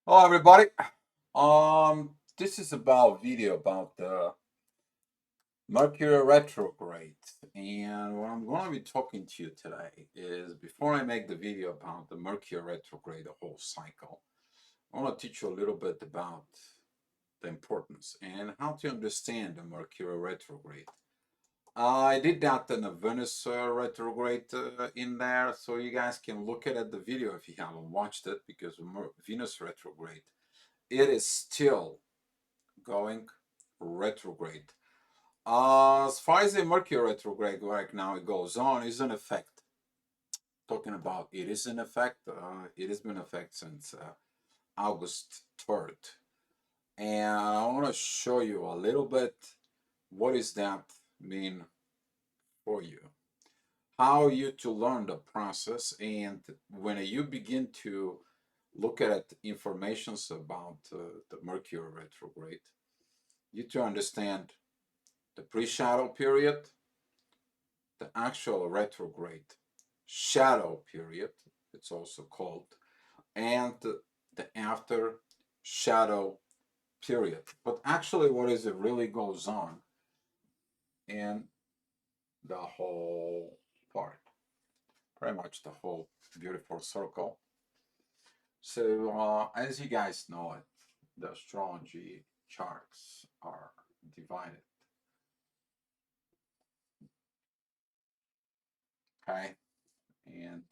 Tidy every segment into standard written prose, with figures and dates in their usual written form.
Hello everybody. This is about video about the Mercury retrograde. And what I'm going to be talking to you today is before I make the video about the Mercury retrograde, the whole cycle, I want to teach you a little bit about the importance and how to understand the Mercury retrograde. I did that in the Venus retrograde in there, so you guys can look at the video if you haven't watched it, because Venus retrograde, it is still going retrograde. As far as the Mercury retrograde right now it goes on, is an effect. Talking about it is an effect. It has been in effect since August 3rd, and I want to show you a little bit what is that mean for you, how you to learn the process, and when you begin to look at informations about the Mercury retrograde, you to understand the pre-shadow period, the actual retrograde shadow period, it's also called, and the after shadow period. But actually, what is it really goes on in the whole part, pretty much the whole beautiful circle. So, as you guys know it, the astrology charts are divided. Okay, and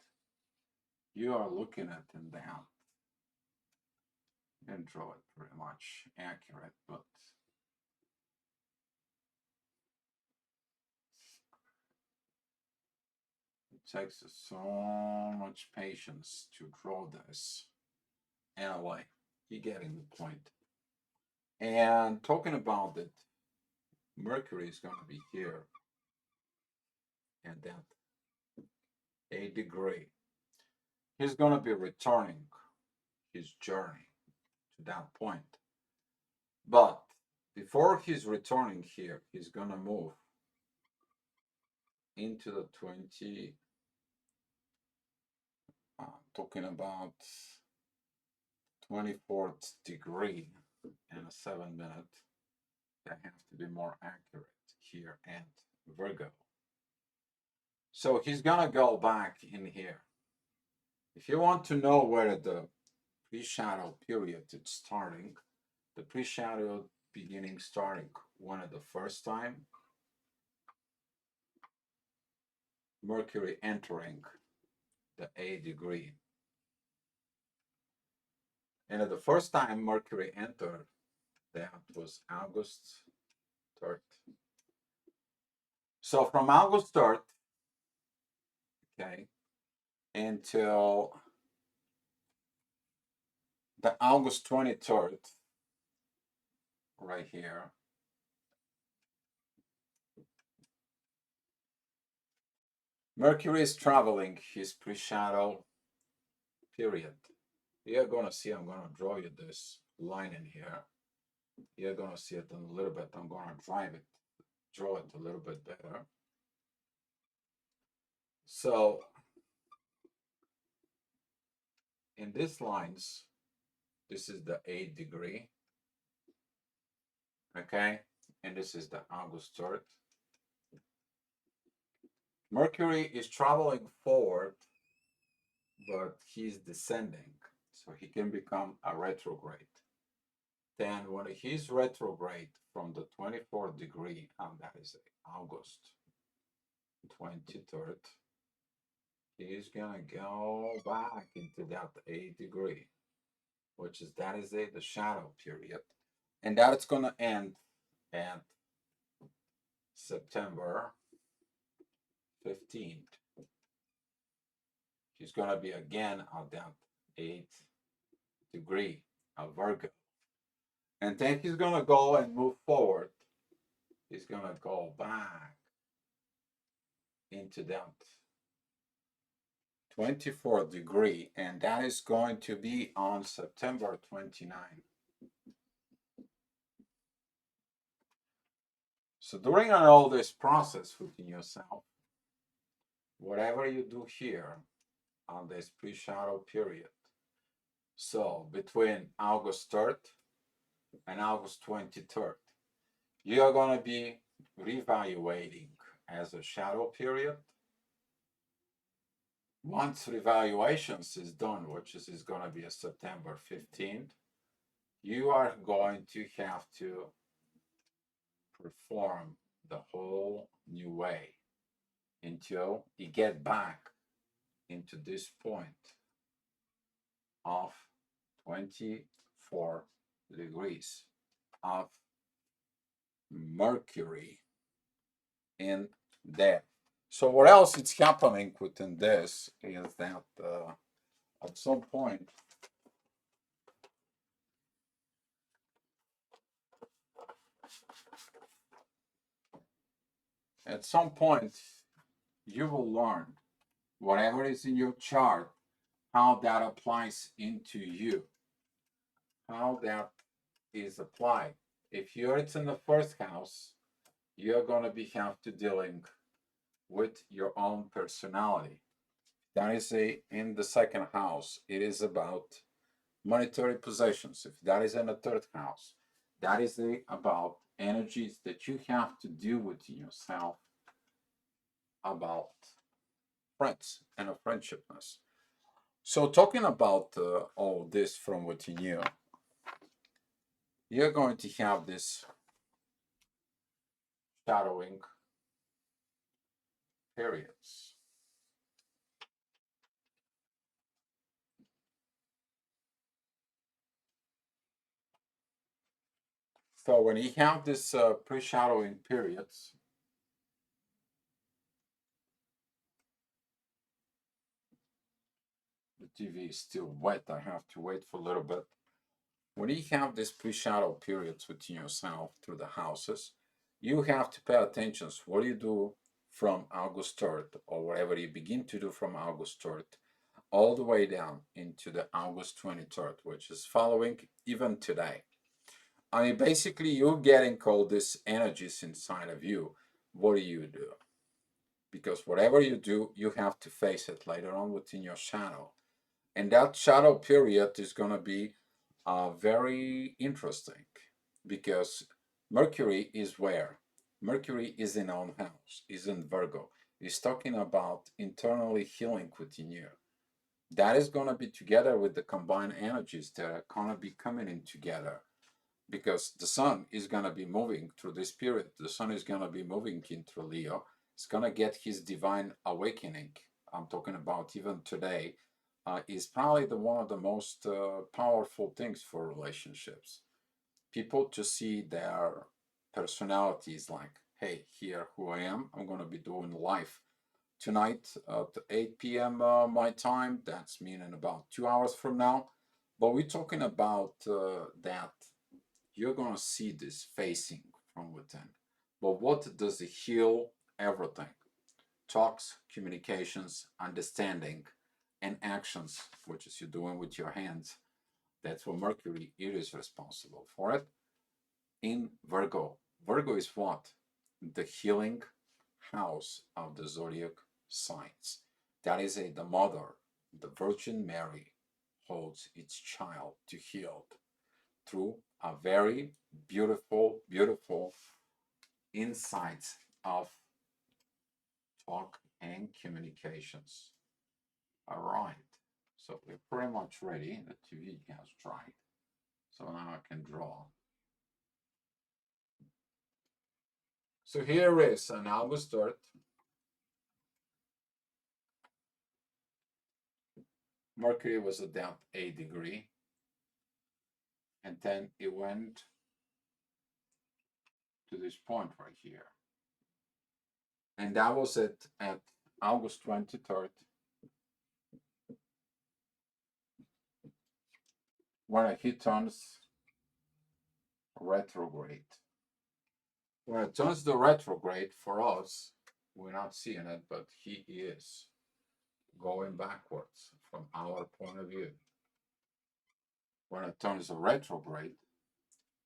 you are looking at them down and draw it pretty much accurate, but it takes so much patience to draw this. Anyway, you're getting the point. And talking about it, Mercury is going to be here and that 8 degree. He's going to be returning his journey to that point. But before he's returning here, he's going to move into the 20, talking about 24th degree in a 7 minute. I have to be more accurate here, and Virgo. So he's gonna go back in here. If you want to know where the pre-shadow period is starting, the pre-shadow beginning starting one of the first time, Mercury entering the 8 degree. And at the first time Mercury entered, that was August 3rd. So from August 3rd, okay, until the August 23rd, right here, Mercury is traveling his pre-shadow period. You're gonna see, I'm gonna draw you this line in here. You're gonna see it in a little bit. I'm gonna draw it a little bit better. So in these lines, this is the 8 degree, okay? And this is the August 3rd. Mercury is traveling forward, but he's descending, so he can become a retrograde. Then when he's retrograde from the 24th degree, and that is August 23rd, he's gonna go back into that 8 degree, which is that is the shadow period, and that's gonna end at September 15th. He's gonna be again at that 8th degree of Virgo, and then he's gonna go and move forward. He's gonna go back into that 24th degree, and that is going to be on September 29th. So during all this process within yourself, whatever you do here on this pre-shadow period, So between August 3rd and August 23rd, you are going to be reevaluating as a shadow period. Once revaluations is done, which is going to be a September 15th, you are going to have to perform the whole new way until you get back into this point of 24 degrees of Mercury in there. So what else is happening within this is that at some point, you will learn whatever is in your chart, how that applies into you, how that is applied. If you're it's in the first house, you're gonna be have to dealing with your own personality. That is in the second house. It is about monetary possessions. If that is in the third house, that is about energies that you have to deal with in yourself, about friends and a friendshipness. So talking about all this from within you, you're going to have this shadowing periods. So when you have this pre-shadowing periods, the TV is still wet. I have to wait for a little bit. When you have these pre-shadow periods within yourself through the houses, you have to pay attention to what you do from August 3rd or whatever you begin to do from August 3rd all the way down into the August 23rd, which is following even today. I mean, basically, you're getting all these energies inside of you. What do you do? Because whatever you do, you have to face it later on within your shadow. And that shadow period is going to be very interesting because Mercury is where? Mercury is in own house, is in Virgo. It's talking about internally healing within you. That is going to be together with the combined energies that are going to be coming in together because the sun is going to be moving through this period. The sun is going to be moving into Leo. It's going to get his divine awakening. I'm talking about even today. Is probably one of the most powerful things for relationships. People to see their personalities like, hey, here who I am. I'm going to be doing live tonight at 8 p.m. My time. That's meaning about 2 hours from now. But we're talking about that you're going to see this facing from within. But what does it heal? Everything. Talks, communications, understanding, and actions, which is you're doing with your hands. That's what Mercury it is responsible for it. In Virgo. Virgo is what? The healing house of the zodiac signs. That is the mother, the Virgin Mary, holds its child to heal through a very beautiful, beautiful insights of talk and communications. All right. So we're pretty much ready. The TV has dried. So now I can draw. So here is an August 3rd. Mercury was at depth 8 degree. And then it went to this point right here. And that was it at August 23rd. When he turns retrograde. When it turns the retrograde for us, we're not seeing it, but he is going backwards from our point of view. When it turns a retrograde,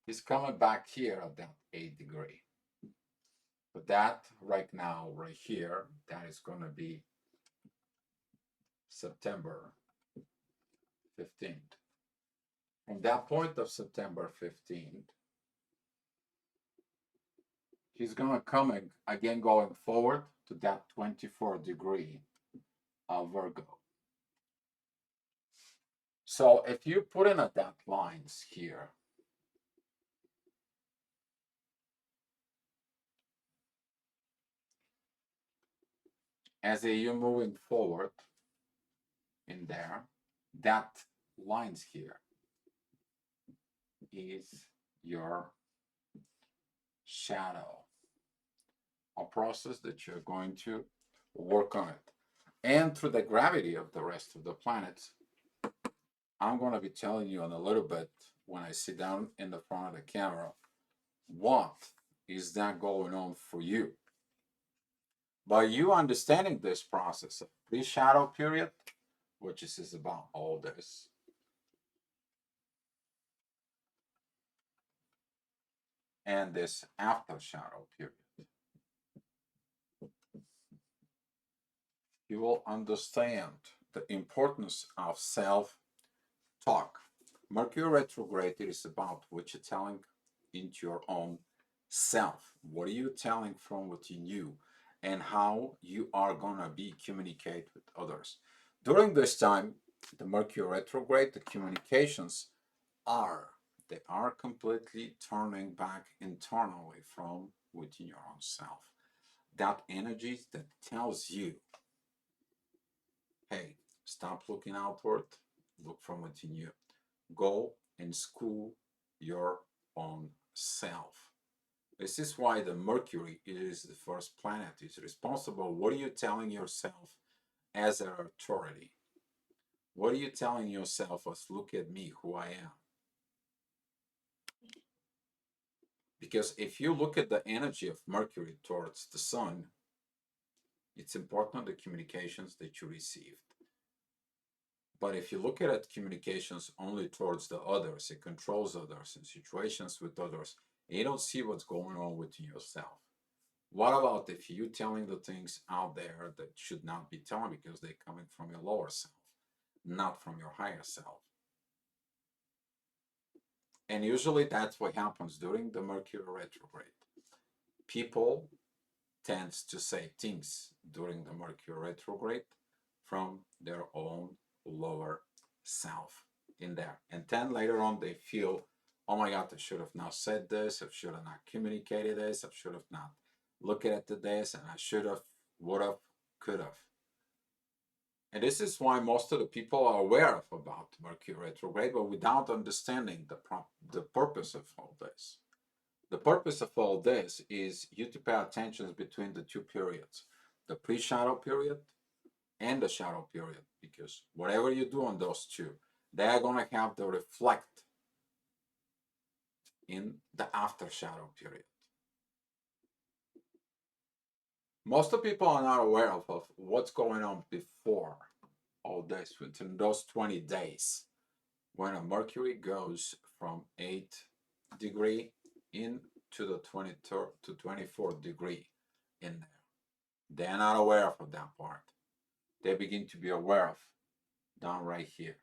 he's coming back here at that 8 degree. But that right now, right here, that is going to be September 15th. From that point of September 15th, he's gonna come again going forward to that 24 degree of Virgo. So if you put in a dot lines here, as you're moving forward in there, that lines here is your shadow, a process that you're going to work on it. And through the gravity of the rest of the planets, I'm going to be telling you in a little bit when I sit down in the front of the camera, what is that going on for you. By you understanding this process of pre-shadow period, which is about all this, and this after shadow period, you will understand the importance of self-talk. Mercury retrograde is about what you're telling into your own self. What are you telling from within you, and how you are gonna be communicate with others. During this time, the Mercury retrograde, the communications are they are completely turning back internally from within your own self. That energy that tells you, hey, stop looking outward, look from within you. Go and school your own self. This is why the Mercury is the first planet. It's responsible. What are you telling yourself as an authority? What are you telling yourself as look at me, who I am? Because if you look at the energy of Mercury towards the sun, it's important the communications that you received. But if you look at it, communications only towards the others, it controls others and situations with others, and you don't see what's going on within yourself. What about if you telling the things out there that should not be telling because they're coming from your lower self, not from your higher self? And usually that's what happens during the Mercury retrograde. People tends to say things during the Mercury retrograde from their own lower self in there. And then later on they feel, oh my God, I should have not said this, I should have not communicated this, I should have not looked at this, and I should have, would have, could have. And this is why most of the people are aware of about Mercury retrograde, but without understanding the purpose of all this. The purpose of all this is you to pay attention between the two periods, the pre-shadow period and the shadow period, because whatever you do on those two, they're going to have to reflect in the after shadow period. Most of the people are not aware of what's going on before all this within those 20 days when a Mercury goes from 8 degree into the 23rd to 24th degree in there. They're not aware of that part. They begin to be aware of down right here.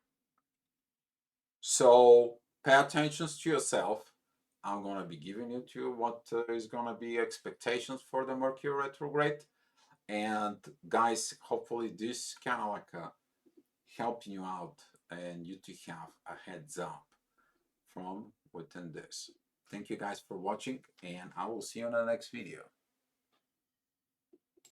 So pay attention to yourself. I'm going to be giving you to what is going to be expectations for the Mercury retrograde. And guys, hopefully this kind of like helping you out and you to have a heads up from within this. Thank you guys for watching, and I will see you in the next video.